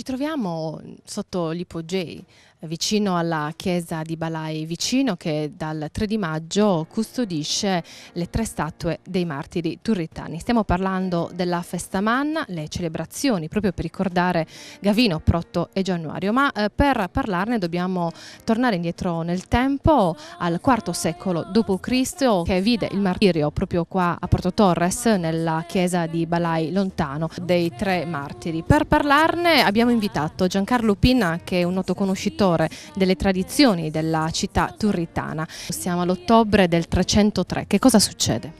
troviamo sotto l'ipogei, vicino alla chiesa di Balai Vicino, che dal 3 di maggio custodisce le 3 statue dei martiri turritani. Stiamo parlando della Festa Manna, le celebrazioni proprio per ricordare Gavino, Protto e Giannuario, ma per parlarne dobbiamo tornare indietro nel tempo al IV secolo d.C., che vide il martirio proprio qua a Porto Torres, nella chiesa di Balai Lontano, dei 3 martiri. Per parlarne abbiamo invitato Giancarlo Pinna, che è un noto conoscitore delle tradizioni della città turritana. Siamo all'ottobre del 303. Che cosa succede?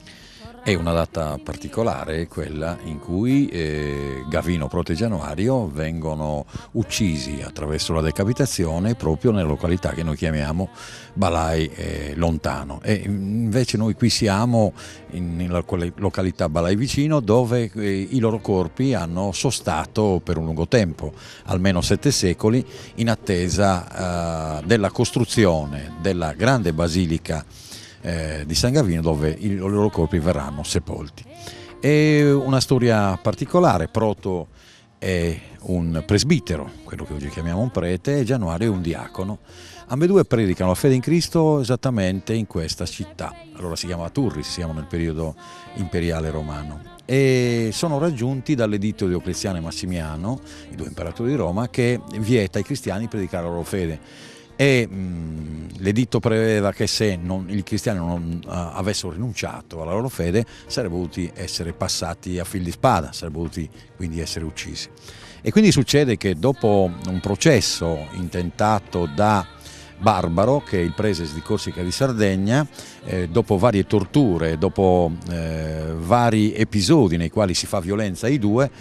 È una data particolare, quella in cui Gavino, Protto e Giannuario vengono uccisi attraverso la decapitazione proprio nella località che noi chiamiamo Balai Lontano. E invece noi qui siamo nella località Balai Vicino, dove i loro corpi hanno sostato per un lungo tempo, almeno 7 secoli, in attesa della costruzione della grande basilica di San Gavino, dove i loro corpi verranno sepolti. È una storia particolare. Protto è un presbitero, quello che oggi chiamiamo un prete, e Giannuario è un diacono. Ambedue predicano la fede in Cristo esattamente in questa città. Allora si chiama Turris, siamo nel periodo imperiale romano, e sono raggiunti dall'editto Diocleziano e Massimiano, i 2 imperatori di Roma, che vieta ai cristiani predicare la loro fede. E l'editto prevedeva che se i cristiani non avessero rinunciato alla loro fede sarebbero dovuti essere passati a fil di spada, sarebbero dovuti quindi essere uccisi. E quindi succede che dopo un processo intentato da Barbaro, che è il prese di Corsica e di Sardegna, dopo varie torture, dopo vari episodi nei quali si fa violenza ai due,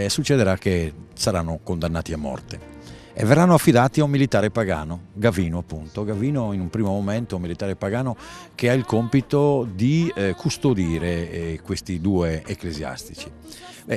succederà che saranno condannati a morte. E verranno affidati a un militare pagano, Gavino appunto. Gavino in un primo momento è un militare pagano che ha il compito di custodire questi 2 ecclesiastici.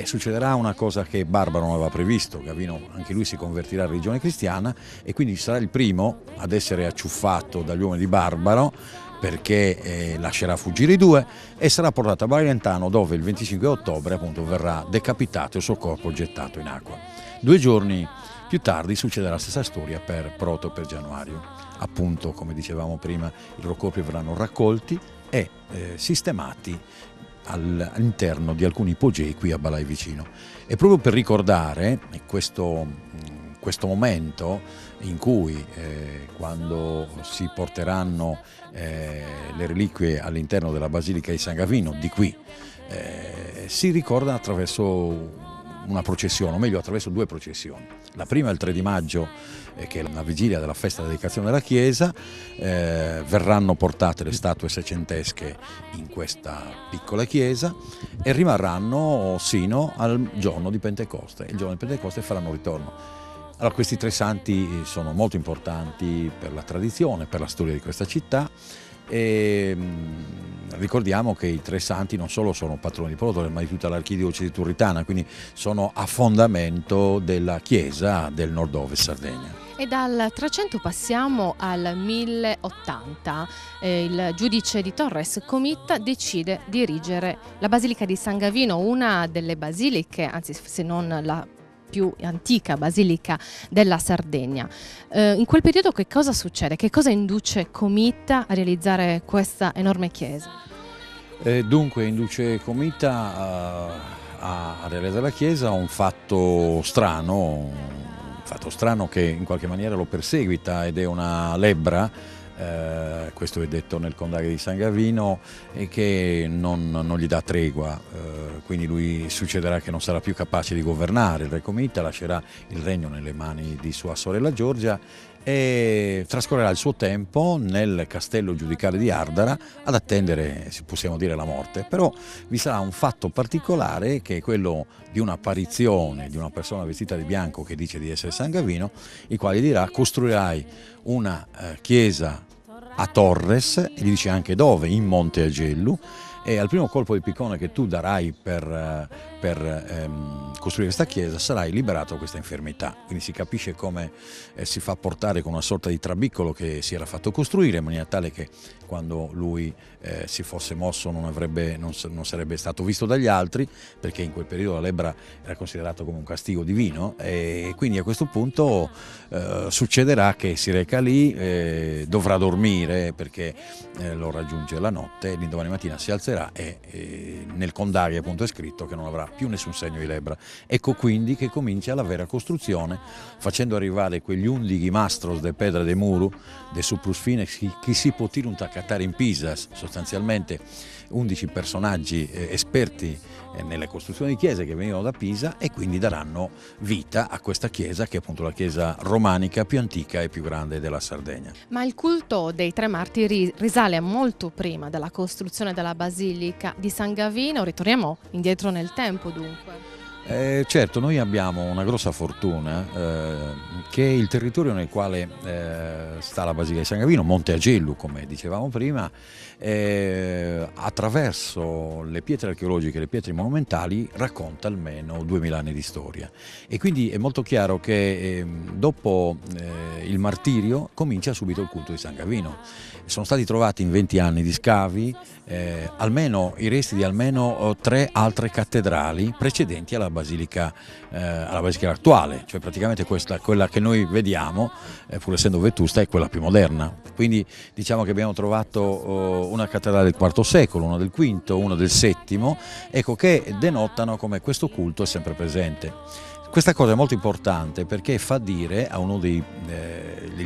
Succederà una cosa che Barbaro non aveva previsto. Gavino anche lui si convertirà alla religione cristiana e quindi sarà il primo ad essere acciuffato dagli uomini di Barbaro, perché lascerà fuggire i 2 e sarà portato a Balai Lontano, dove il 25 ottobre appunto verrà decapitato e il suo corpo gettato in acqua. 2 giorni più tardi succederà la stessa storia per Protto e per Giannuario. Appunto, come dicevamo prima, i loro corpi verranno raccolti e sistemati all'interno di alcuni ipogei qui a Balai Vicino. E proprio per ricordare questo momento in cui quando si porteranno le reliquie all'interno della Basilica di San Gavino, di qui, si ricorda attraverso una processione, o meglio attraverso 2 processioni. La prima è il 3 di maggio, che è la vigilia della festa della dedicazione della chiesa. Verranno portate le statue seicentesche in questa piccola chiesa e rimarranno sino al giorno di Pentecoste. Il giorno di Pentecoste faranno ritorno. Allora, questi 3 santi sono molto importanti per la tradizione, per la storia di questa città. E ricordiamo che i 3 santi non solo sono patroni di Porto, ma di tutta l'archidiocesi turritana, quindi sono a fondamento della chiesa del nord-ovest Sardegna. E dal 300 passiamo al 1080. Il giudice di Torres Comita decide di erigere la Basilica di San Gavino, una delle basiliche, anzi se non la più antica basilica della Sardegna. In quel periodo che cosa succede? Che cosa induce Comita a realizzare questa enorme chiesa? Dunque induce Comita a realizzare la chiesa un fatto strano che in qualche maniera lo perseguita, ed è una lebbra. Questo è detto nel condaglio di San Gavino, e che non gli dà tregua, quindi lui succederà che non sarà più capace di governare. Il re Comita lascerà il regno nelle mani di sua sorella Giorgia e trascorrerà il suo tempo nel castello giudicale di Ardara ad attendere, possiamo dire, la morte. Però vi sarà un fatto particolare, che è quello di un'apparizione di una persona vestita di bianco che dice di essere San Gavino, il quale dirà: costruirai una chiesa a Torres, e gli dice anche dove, in Monte Agellu, e al primo colpo di piccone che tu darai per per costruire questa chiesa sarai liberato da questa infermità. Quindi si capisce come si fa portare con una sorta di trabiccolo che si era fatto costruire in maniera tale che quando lui si fosse mosso non sarebbe stato visto dagli altri, perché in quel periodo la lebbra era considerato come un castigo divino, e quindi a questo punto succederà che si reca lì, dovrà dormire perché lo raggiunge la notte, l'indomani mattina si alzerà e nel condario appunto è scritto che non avrà più nessun segno di lebbra. Ecco quindi che comincia la vera costruzione, facendo arrivare quegli 11 mastros de pedra de muro de su plus fine che si potirunt accattare in Pisa, sostanzialmente 11 personaggi esperti nelle costruzioni di chiese che venivano da Pisa, e quindi daranno vita a questa chiesa che è appunto la chiesa romanica più antica e più grande della Sardegna. Ma il culto dei tre martiri risale a molto prima della costruzione della Basilica di San Gavino. Ritorniamo indietro nel tempo dunque. Certo, noi abbiamo una grossa fortuna che il territorio nel quale sta la Basilica di San Gavino, Monte Agello come dicevamo prima, attraverso le pietre archeologiche e le pietre monumentali racconta almeno 2000 anni di storia, e quindi è molto chiaro che dopo il martirio comincia subito il culto di San Gavino. Sono stati trovati in 20 anni di scavi almeno i resti di almeno 3 altre cattedrali precedenti alla basilica attuale, cioè praticamente quella che noi vediamo, pur essendo vetusta, è quella più moderna. Quindi diciamo che abbiamo trovato una cattedrale del IV secolo, una del V, una del VII, ecco, che denotano come questo culto è sempre presente. Questa cosa è molto importante perché fa dire a uno degli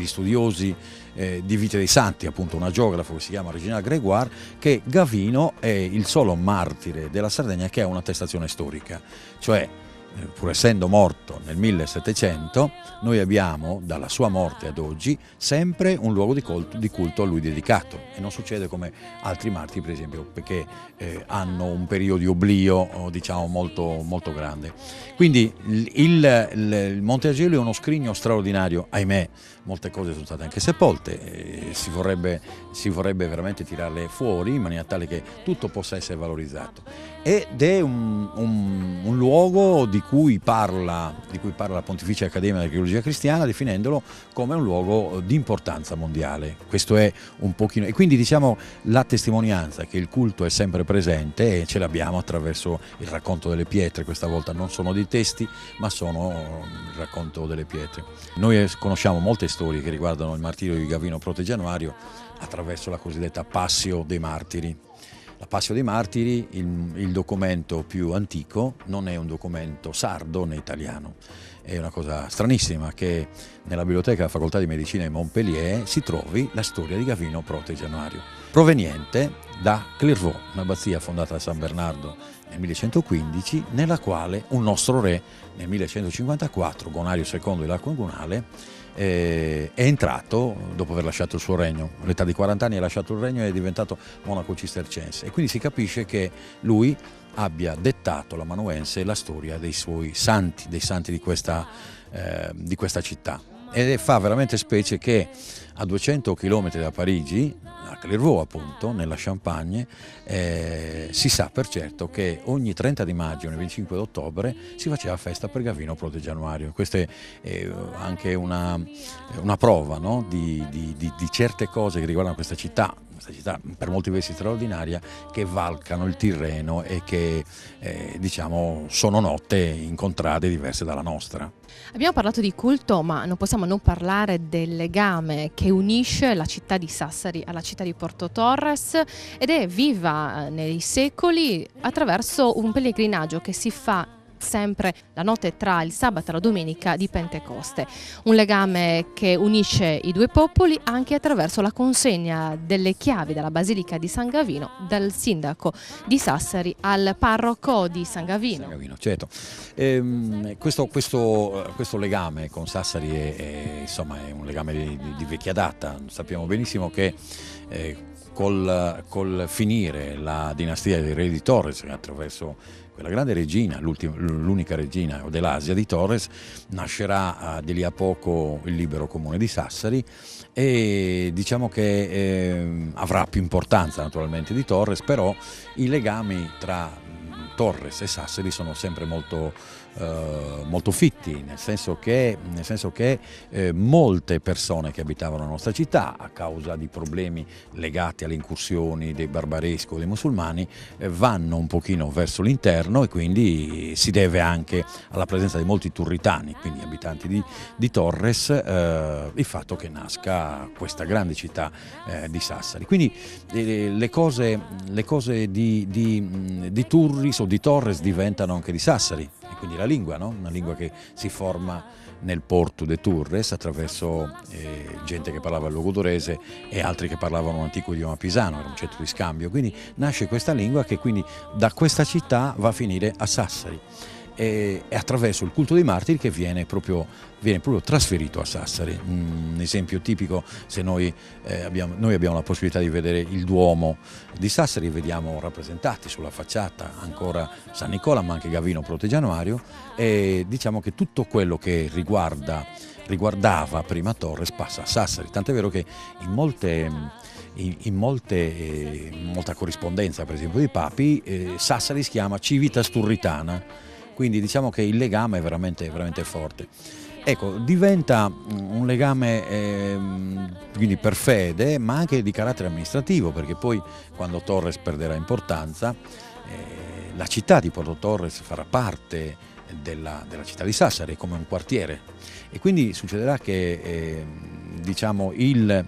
studiosi di vite dei santi, appunto una geografo che si chiama Regina Gregoire, che Gavino è il solo martire della Sardegna che ha un'attestazione storica, cioè pur essendo morto nel 1700, noi abbiamo dalla sua morte ad oggi sempre un luogo di culto a lui dedicato, e non succede come altri martiri per esempio, perché hanno un periodo di oblio diciamo molto, molto grande. Quindi il Monte Agello è uno scrigno straordinario, ahimè molte cose sono state anche sepolte, si vorrebbe veramente tirarle fuori in maniera tale che tutto possa essere valorizzato, ed è un luogo di cui parla la Pontificia Accademia dell'Archeologia Cristiana, definendolo come un luogo di importanza mondiale. Questo è un pochino, e quindi diciamo la testimonianza che il culto è sempre presente, e ce l'abbiamo attraverso il racconto delle pietre. Questa volta non sono dei testi, ma sono il racconto delle pietre. Noi conosciamo molte storie che riguardano il martirio di Gavino Prote Januario attraverso la cosiddetta Passio dei Martiri. La Passio dei Martiri, il documento più antico, non è un documento sardo né italiano. È una cosa stranissima che nella biblioteca della Facoltà di Medicina di Montpellier si trovi la storia di Gavino Prote Januario, proveniente da Clairvaux, un'abbazia fondata da San Bernardo nel 1115, nella quale un nostro re nel 1154, Gonario II dell'Aquangunale, è entrato dopo aver lasciato il suo regno. All'età di 40 anni ha lasciato il regno e è diventato monaco cistercense, e quindi si capisce che lui abbia dettato l'amanuense la storia dei suoi santi, dei santi di questa città. Ed fa veramente specie che a 200 km da Parigi, a Clairvaux appunto, nella Champagne, si sa per certo che ogni 30 di maggio e 25 d'ottobre si faceva festa per Gavino Prote Januario. Questa è anche una prova, no? di certe cose che riguardano questa città per molti versi straordinaria, che valcano il Tirreno e che diciamo sono note in contrade diverse dalla nostra. Abbiamo parlato di culto, ma non possiamo non parlare del legame che unisce la città di Sassari alla città di Porto Torres, ed è viva nei secoli attraverso un pellegrinaggio che si fa sempre la notte tra il sabato e la domenica di Pentecoste, un legame che unisce i due popoli anche attraverso la consegna delle chiavi della Basilica di San Gavino dal sindaco di Sassari al parroco di San Gavino. San Gavino, certo. Questo legame con Sassari è un legame di vecchia data. Sappiamo benissimo che col finire la dinastia dei re di Torres, attraverso quella grande regina, l'unica regina dell'Asia di Torres, nascerà di lì a poco il libero comune di Sassari, e diciamo che avrà più importanza naturalmente di Torres, però i legami tra Torres e Sassari sono sempre molto fitti, nel senso che molte persone che abitavano la nostra città, a causa di problemi legati alle incursioni dei barbareschi o dei musulmani, vanno un pochino verso l'interno, e quindi si deve anche alla presenza di molti turritani, quindi abitanti di Torres, il fatto che nasca questa grande città di Sassari. Quindi le cose di Turris o di Torres diventano anche di Sassari, e quindi la lingua, no? Una lingua che si forma nel Porto de Turres attraverso gente che parlava il logudorese e altri che parlavano un antico idioma pisano, era un centro di scambio, quindi nasce questa lingua che quindi da questa città va a finire a Sassari, e attraverso il culto dei martiri che viene proprio trasferito a Sassari. Un esempio tipico: se noi abbiamo la possibilità di vedere il Duomo di Sassari, vediamo rappresentati sulla facciata ancora San Nicola, ma anche Gavino Protegianuario, e diciamo che tutto quello che riguardava prima Torres passa a Sassari, tant'è vero che in molta corrispondenza, per esempio dei papi, Sassari si chiama Civitas Turritana, quindi diciamo che il legame è veramente forte. Ecco, diventa un legame quindi per fede, ma anche di carattere amministrativo, perché poi quando Torres perderà importanza, la città di Porto Torres farà parte della città di Sassari come un quartiere, e quindi succederà che diciamo il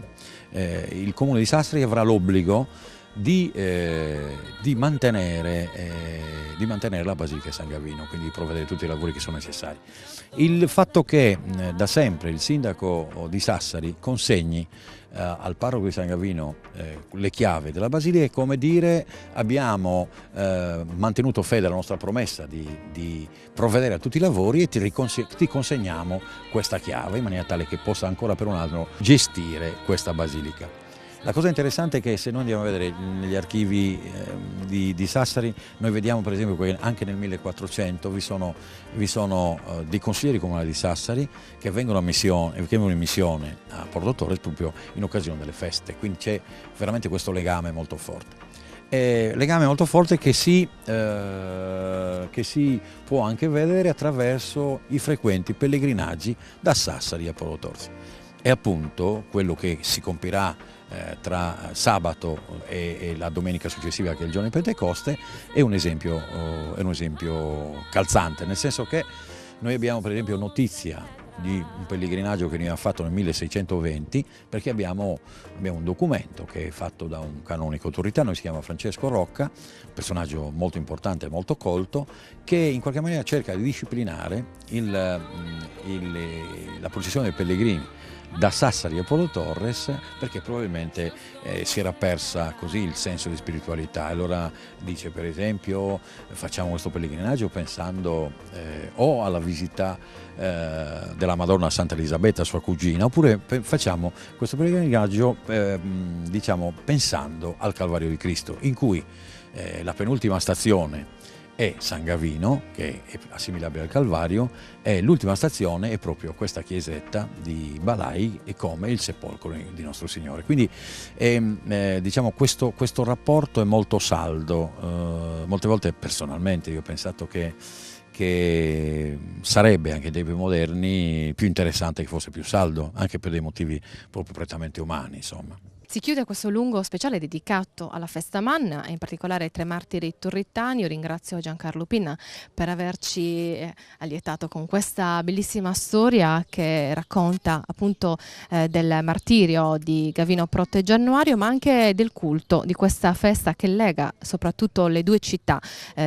comune di Sassari avrà l'obbligo di mantenere la Basilica di San Gavino, quindi di provvedere tutti i lavori che sono necessari. Il fatto che da sempre il sindaco di Sassari consegni al parroco di San Gavino le chiavi della Basilica è come dire: abbiamo mantenuto fede alla nostra promessa di provvedere a tutti i lavori e ti consegniamo questa chiave, in maniera tale che possa ancora per un anno gestire questa Basilica. La cosa interessante è che se noi andiamo a vedere negli archivi di Sassari, noi vediamo per esempio che anche nel 1400 vi sono dei consiglieri comunali di Sassari che vengono in missione a Porto Torres proprio in occasione delle feste, quindi c'è veramente questo legame molto forte. Legame molto forte che si può anche vedere attraverso i frequenti pellegrinaggi da Sassari a Porto Torres. E appunto quello che si compirà tra sabato e la domenica successiva, che è il giorno di Pentecoste, è un esempio calzante, nel senso che noi abbiamo per esempio notizia di un pellegrinaggio che veniva fatto nel 1620, perché abbiamo un documento che è fatto da un canonico turritano, si chiama Francesco Rocca, un personaggio molto importante e molto colto, che in qualche maniera cerca di disciplinare la processione dei pellegrini da Sassari a Porto Torres, perché probabilmente si era persa così il senso di spiritualità. Allora dice per esempio: facciamo questo pellegrinaggio pensando o alla visita della Madonna Santa Elisabetta, sua cugina, oppure facciamo questo pellegrinaggio diciamo pensando al Calvario di Cristo, in cui la penultima stazione è San Gavino, che è assimilabile al Calvario, e l'ultima stazione è proprio questa chiesetta di Balai, e come il sepolcro di Nostro Signore. Quindi diciamo questo rapporto è molto saldo. Molte volte personalmente io ho pensato che sarebbe anche dei più moderni più interessante che fosse più saldo, anche per dei motivi proprio prettamente umani, insomma. Si chiude questo lungo speciale dedicato alla festa Manna e in particolare ai tre martiri turritani. Io ringrazio Giancarlo Pinna per averci allietato con questa bellissima storia che racconta appunto del martirio di Gavino Protegianuario, ma anche del culto di questa festa che lega soprattutto le due città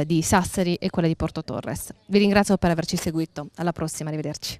di Sassari e quella di Porto Torres. Vi ringrazio per averci seguito, alla prossima, arrivederci.